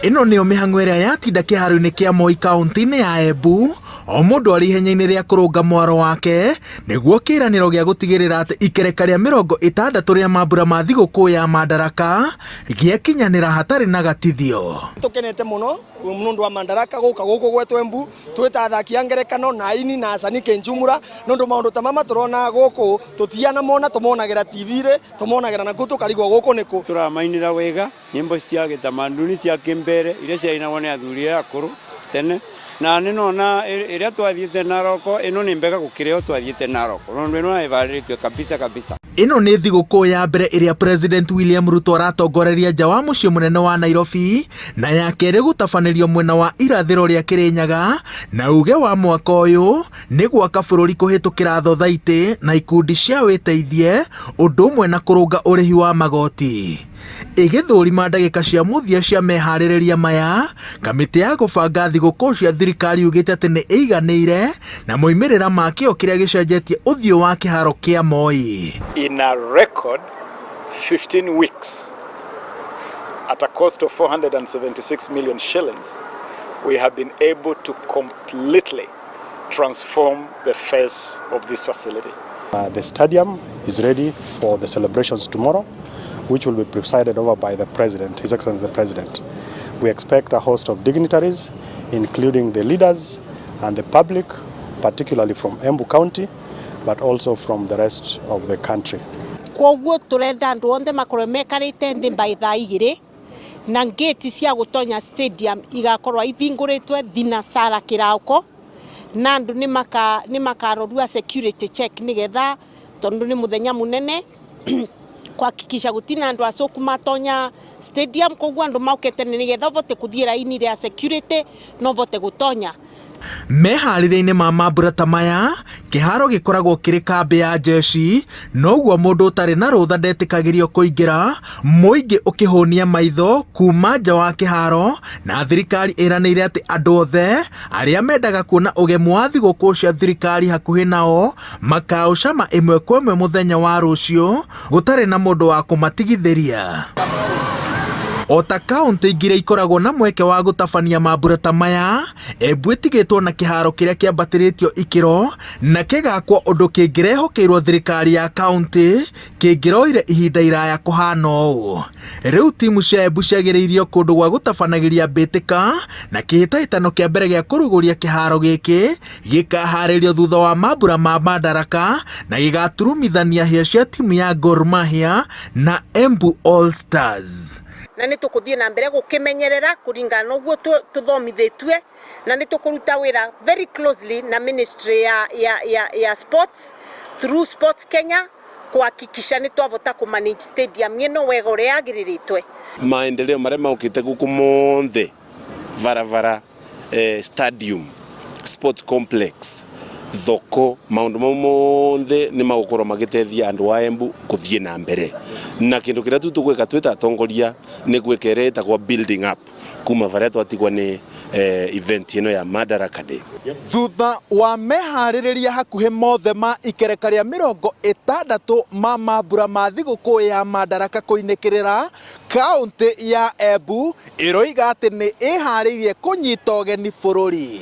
Ĩno nĩyo mĩhang'o ĩrĩa yatinda kĩharo-inĩ kĩa Moi kaũntĩ-inĩ ya Embu, o mũndũ arĩ ihenya-inĩ rĩa kũrũnga mwaro wake nĩguo kĩĩranĩro gĩa gũtigĩrĩra atĩ ikereka rĩa 60 rĩa mambura ma thigũkũ ya Madaraka gĩakinyanĩra hatarĩ na gatithio. Tukenete muno mundu wa Madaraka gũkũ gwetu Embu twita athaki a ngerekano na aini na acani kĩnjumura nondu maundu ta mama turona gũkũ tutiana mona tumonagĩra TV-ire tumonagĩra nakuo tukarigwo gũkũ nĩkũ. Turamainĩra wega nyĩmbo cia gĩtamanduni cia kĩmbere iria ciainagwo nĩ athuri akũrũ tene na nĩnona ĩrĩa twathiĩte Naroko ĩno nĩ mbega gũkĩra twathiĩte Naroko nondu ĩno ĩbarĩtio kabisa. Ĩno nĩ thigũkũ ya mbere ĩrĩa President William Ruto aratongoreria nja wa mũciĩ mũnene wa Nairobi na ya kerĩ gũtabanĩrio mwena wa irathĩro rĩa Kĩrĩnyaga, na uge wa mwaka ũyũ nĩ gwaka bũrũri kũhĩtũkĩra thothaitĩ na ikundi cia wĩteithie ũndũ ũmwe na kũrũnga ũrĩhi wa magoti. Igĩthũrima ndagĩka cia mũthia cia meharĩrĩria maya, kamĩtĩ ya gũbanga thigũkũ cia thirikari yugĩte atĩ nĩ ĩiganĩire na moimĩrĩra ma kĩo kĩrĩa gĩcenjetie ũthiũ wa kĩharo kĩa Moi. In a record 15 weeks, at a cost of 476 million shillings, we have been able to completely transform the face of this facility. The stadium is ready for the celebrations tomorrow, which will be presided over by the President, His Excellency the President. We expect a host of dignitaries, including the leaders and the public, particularly from Embu County, but also from the rest of the country. Kwoguo turenda andu othe makorwo mekarite nthi by thaa 2 na gate cia gutonya stadium igakorwo ivingũrĩtwe thinacara kĩrauko na andu nĩ makarorua security check nigetha tondu nĩ muthenya munene kuhakikisha gutina andu acoku matonya stadium, kwoguo andu maukete nigetha vote kuthie raini ya security no vote gutonya. Meharĩria-inĩ ma mambura ta maya kĩharo gĩkoragwo kĩrĩ kambĩ ya jeshi, noguo mũndũ ũtarĩ na rũtha ndetĩkagĩrio kũingĩra, mũingĩ ũkĩhũnia maitho kuma nja wa kĩharo, na thirikari ĩranĩire atĩ andũ othe arĩa mendaga kuona ũgemu wa thigũkũ cia thirikari hakuhĩ nao makaũcama ĩmwe kwa ĩmwe mũthenya wa rũciũ gũtarĩ na mũndũ wa kũmatigithĩria. O ta kaũntĩ ingĩ iria ikoragwo na mweke wa gũtabania mambura ta maya, Embu ĩtigĩtwo na kĩharo kĩrĩa kĩambatĩrĩtio ikĩro na kĩgakwo ũndũ kĩngĩrehokeirwo thirikari ya kaũntĩ kĩngĩroire ihinda iraya kũhana ũũ. Rĩu timu cia Embu ciagĩrĩirio kũndũ gwa gũtabanagĩria mbĩtĩka na kĩhĩtahĩtano kĩa mbere gĩa kũrugũria kĩharo gĩkĩ gĩkaharĩrio thutha wa mambura ma Madaraka na gĩgaturumithania hĩa cia timu ya Gor Mahia na Embu All Stars. Na nĩ tũkũthiĩ na mbere gũkĩmenyerera kũringana ũguo tũthomithĩtue na nĩ tũkũruta wĩra very closely na ministry ya sports through Sports Kenya kuhakikisha nĩ twavota kumanage stadium ĩno wega ũrĩa yagĩrĩrĩtwe. Maendeleo marĩa maukĩte gũkũ monthe varavara, stadium, sports complex, thoko, maundu mau monthe nĩ magũkorwo magĩteithia andũ a Embu kũthiĩ na mbere, na kĩndũ kĩrĩa tũgwĩka twĩta atongoria nĩ gwĩka ĩrĩa ĩtagwo building up kuma varia twatigwo nĩ event ĩno ya Madaraka Day. Thutha wa meharĩrĩria hakuhĩ mothe ma ikereka rĩa 60 ma mambura ma thigũkũ ya Madaraka kũinĩkĩrĩra, kaũntĩ ya Embu ĩroiga atĩ nĩ ĩharĩirie kũnyita ũgeni bũrũri.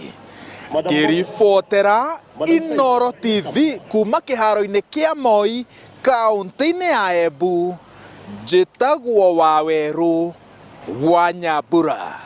Kĩribotera Inooro TV kuma kĩharo-inĩ kĩa Moi kaũntĩ-inĩ ya Embu, njĩtagwo Wawerũ wa Nyambura.